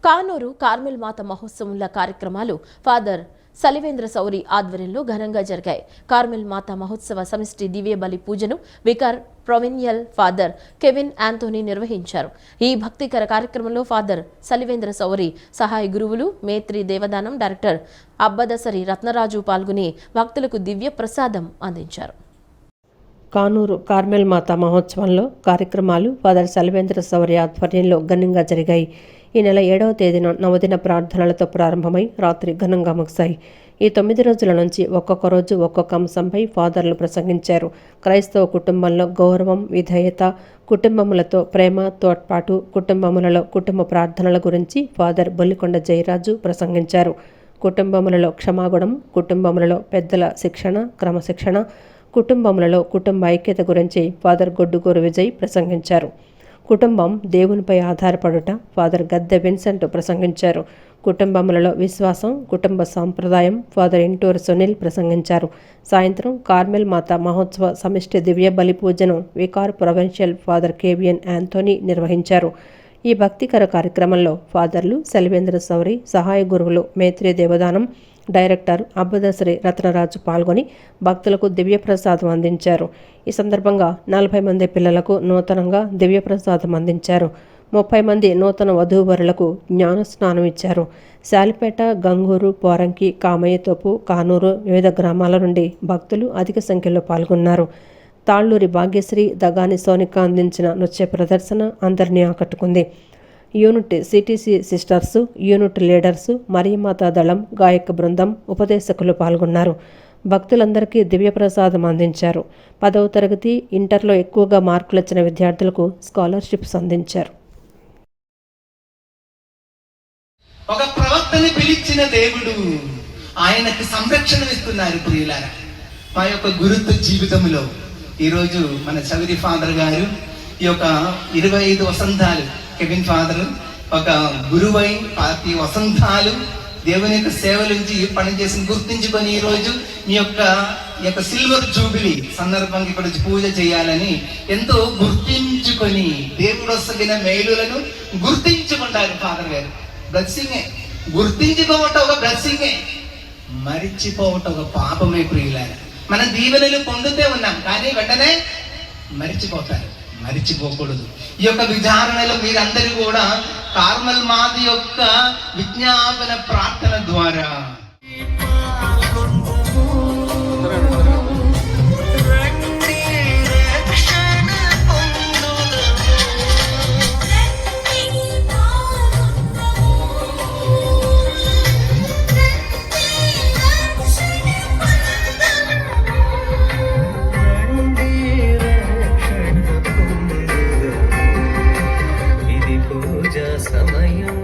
Kanuru Carmel మాత మహోత్సవంల కార్యక్రమాలు father సలివేంద్ర సౌరి ఆధ్వర్యంలో ఘనంగా జరిగాయి. కార్మెల్ మాత మహోత్సవ సమిష్టి దివ్య బలి పూజను vicar provincial father Kevin Anthony నిర్వహించారు. ఈ భక్తికర కార్యక్రమంలో ఫాదర్ సలివేంద్ర సౌరి సహాయ గురువులు మేత్రి దేవదానం డైరెక్టర్ అబ్బదసరి రత్నరాజు పాల్గొని భక్తులకు దివ్య ప్రసాదం అందించారు. కానూరు కార్మెల్ మాత మహోత్సవంలో కార్యక్రమాలు ఫాదర్ సలివేంద్ర సౌరి ఆధ్వర్యంలో ఘనంగా జరిగాయి. ఈ నెల 7వ తేదీన నవదిన ప్రార్థనలతో ప్రారంభమై రాత్రి ఘనంగా ముగిశాయి. ఈ 9 రోజుల నుంచి ఒక్కొక్క రోజు ఒక్కొక్క అంశంపై ఫాదర్లు ప్రసంగించారు. క్రైస్తవ కుటుంబంలో గౌరవం, విధేయత, కుటుంబములతో ప్రేమ, తోడ్పాటు, కుటుంబములలో కుటుంబ ప్రార్థనల గురించి ఫాదర్ బొల్లికొండ జయరాజు ప్రసంగించారు. కుటుంబములలో క్షమాగుణం, కుటుంబములలో పెద్దల శిక్షణ, క్రమశిక్షణ, కుటుంబములలో కుటుంబ ఐక్యత గురించి ఫాదర్ గొడ్డుగూరు విజయ్ ప్రసంగించారు. కుటుంబం దేవునిపై ఆధారపడుట ఫాదర్ గద్దె విన్సెంట్ ప్రసంగించారు. కుటుంబములలో విశ్వాసం, కుటుంబ సాంప్రదాయం ఫాదర్ ఇంటూరు సునీల్ ప్రసంగించారు. సాయంత్రం కార్మెల్ మాత మహోత్సవ సమిష్టి దివ్య బలి పూజను vicar provincial father Kevin Anthony నిర్వహించారు. ఈ భక్తికర కార్యక్రమంలో ఫాదర్లు సలివేంద్ర సౌరి, సహాయ గురువులు మేత్రి దేవదానం డైరెక్టర్ అబ్బదసరి రత్నరాజు పాల్గొని భక్తులకు దివ్యప్రసాదం అందించారు. ఈ సందర్భంగా 40 మంది పిల్లలకు నూతనంగా దివ్యప్రసాదం అందించారు. 30 మంది నూతన వధూవరులకు జ్ఞానస్నానం ఇచ్చారు. శాలిపేట, గంగూరు, పోరంకి, కామయ్యతోపు, కానూరు వివిధ గ్రామాల నుండి భక్తులు అధిక సంఖ్యలో పాల్గొన్నారు. తాళ్లూరి భాగ్యశ్రీ, దగాని సోనిక అందించిన నృత్య ప్రదర్శన అందరినీ ఆకట్టుకుంది. Unit CTC sisters, unit leaders, మరియమాతా దళం, గాయక బృందం, ఉపదేశకులు పాల్గొన్నారు. భక్తులందరికీ దివ్యప్రసాదం అందించారు. 10వ తరగతి, ఇంటర్లో ఎక్కువగా మార్కులు వచ్చిన విద్యార్థులకు స్కాలర్షిప్స్ అందించారు. ఒక ప్రవక్తని పిలిచిన దేవుడు ఆయనకు సంరక్షణ ఇస్తున్నారు. ప్రియులారా, మా యొక్క గురుత్వ జీవితంలో ఈరోజు మన సౌరి ఫాదర్ గారు ఈ యొక్క 25 వసంతాలు, కెవిన్ ఫాదర్ ఒక గురువై 10 వసంతాలు దేవుని యొక్క సేవల నుంచి పనిచేసి గుర్తించుకొని ఈరోజు మీ యొక్క సిల్వర్ జూబిలీ సందర్భంగా ఇక్కడ పూజ చేయాలని ఎంతో గుర్తించుకొని దేవుడు వస్తున్న మేలులను గుర్తించుకుంటారు. ఫాదర్ గారు బ్లెస్సింగే, గుర్తించుకోవటం ఒక బ్లెస్సింగే, మరిచిపోవటం ఒక పాపమే. ప్రియులారా, మనం దీవెనలు పొందుతూ ఉన్నాం, కానీ వెంటనే మరిచిపోతారు. మరిచిపోకూడదు. ఈ యొక్క విచారణలో మీరందరూ కూడా కార్మెల్ మాత యొక్క విజ్ఞాపన ప్రార్థన ద్వారా సమయం